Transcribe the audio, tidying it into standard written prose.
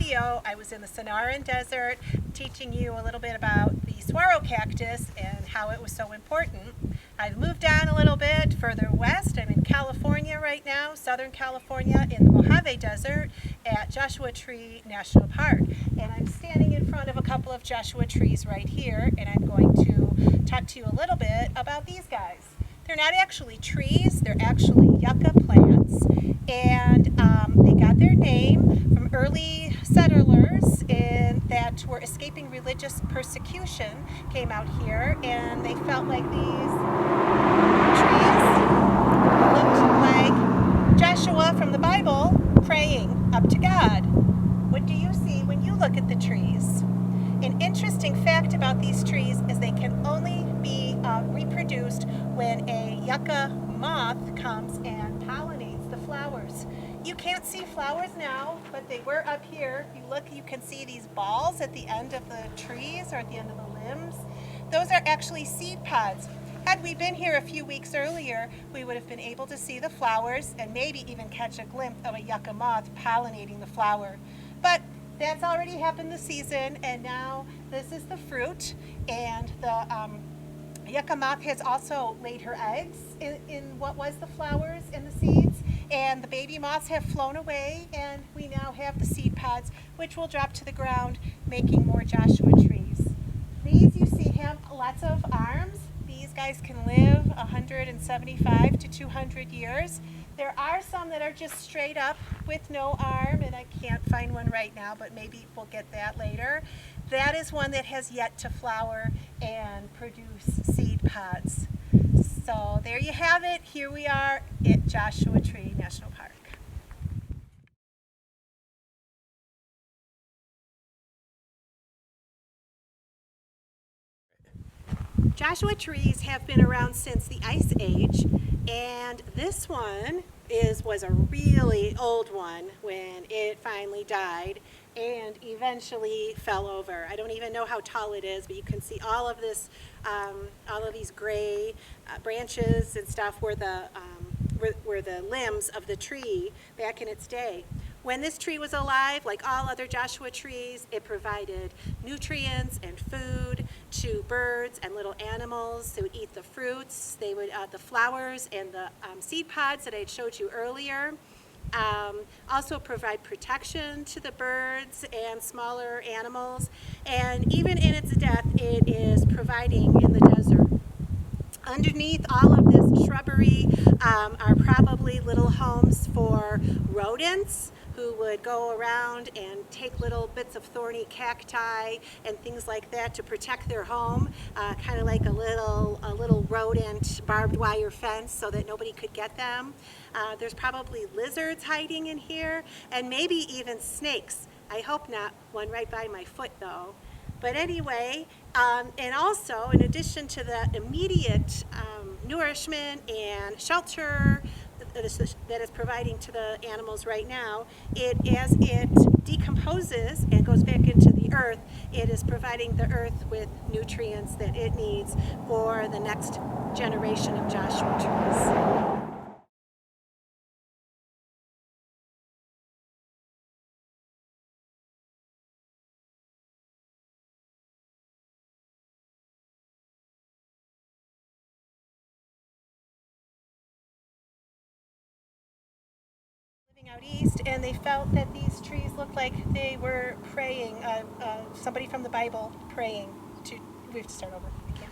video, I was in the Sonoran Desert teaching you a little bit about the saguaro cactus and how it was so important. I've moved on a little bit further west. I'm in California right now, Southern California, in the Mojave Desert at Joshua Tree National Park. And I'm standing in front of a couple of Joshua trees right here, and I'm going to talk to you a little bit about these guys. They're not actually trees, they're actually yucca plants, and they got their name from early settlers that were escaping religious persecution, came out here, and they felt like these trees looked like Joshua from the Bible praying up to God. What do you see when you look at the trees? An interesting fact about these trees is they can only be reproduced when a yucca moth comes and pollinates the flowers. You can't see flowers now, but they were up here. If you look, you can see these balls at the end of the trees or at the end of the limbs. Those are actually seed pods. Had we been here a few weeks earlier, we would have been able to see the flowers and maybe even catch a glimpse of a yucca moth pollinating the flower. But that's already happened this season, and now this is the fruit, and the yucca moth has also laid her eggs in what was the flowers and the seeds, and the baby moths have flown away, and we now have the seed pods, which will drop to the ground, making more Joshua trees. These, you see, have lots of arms. These guys can live 175 to 200 years. There are some that are just straight up with no arm, and I can't find one right now, but maybe we'll get that later. That is one that has yet to flower and produce seed pods. So there you have it. Here we are at Joshua Tree National Park. Joshua trees have been around since the Ice Age, and this one was a really old one when it finally died and eventually fell over. I don't even know how tall it is, but you can see all of this, all of these gray branches and stuff were the limbs of the tree back in its day. When this tree was alive, like all other Joshua trees, it provided nutrients and food to birds and little animals. They would eat the fruits, they would the flowers and the seed pods that I had showed you earlier. Also provide protection to the birds and smaller animals. And even in its death, it is providing in the desert. Underneath all of this shrubbery are probably little homes for rodents who would go around and take little bits of thorny cacti and things like that to protect their home, kind of like a little rodent barbed wire fence so that nobody could get them. There's probably lizards hiding in here, and maybe even snakes. I hope not. One right by my foot though. But anyway, and also in addition to the immediate nourishment and shelter that is providing to the animals right now, as it decomposes and goes back into the earth, it is providing the earth with nutrients that it needs for the next generation of Joshua trees. Out east, and they felt that these trees looked like they were praying, somebody from the Bible praying to. We have to start over. I can't.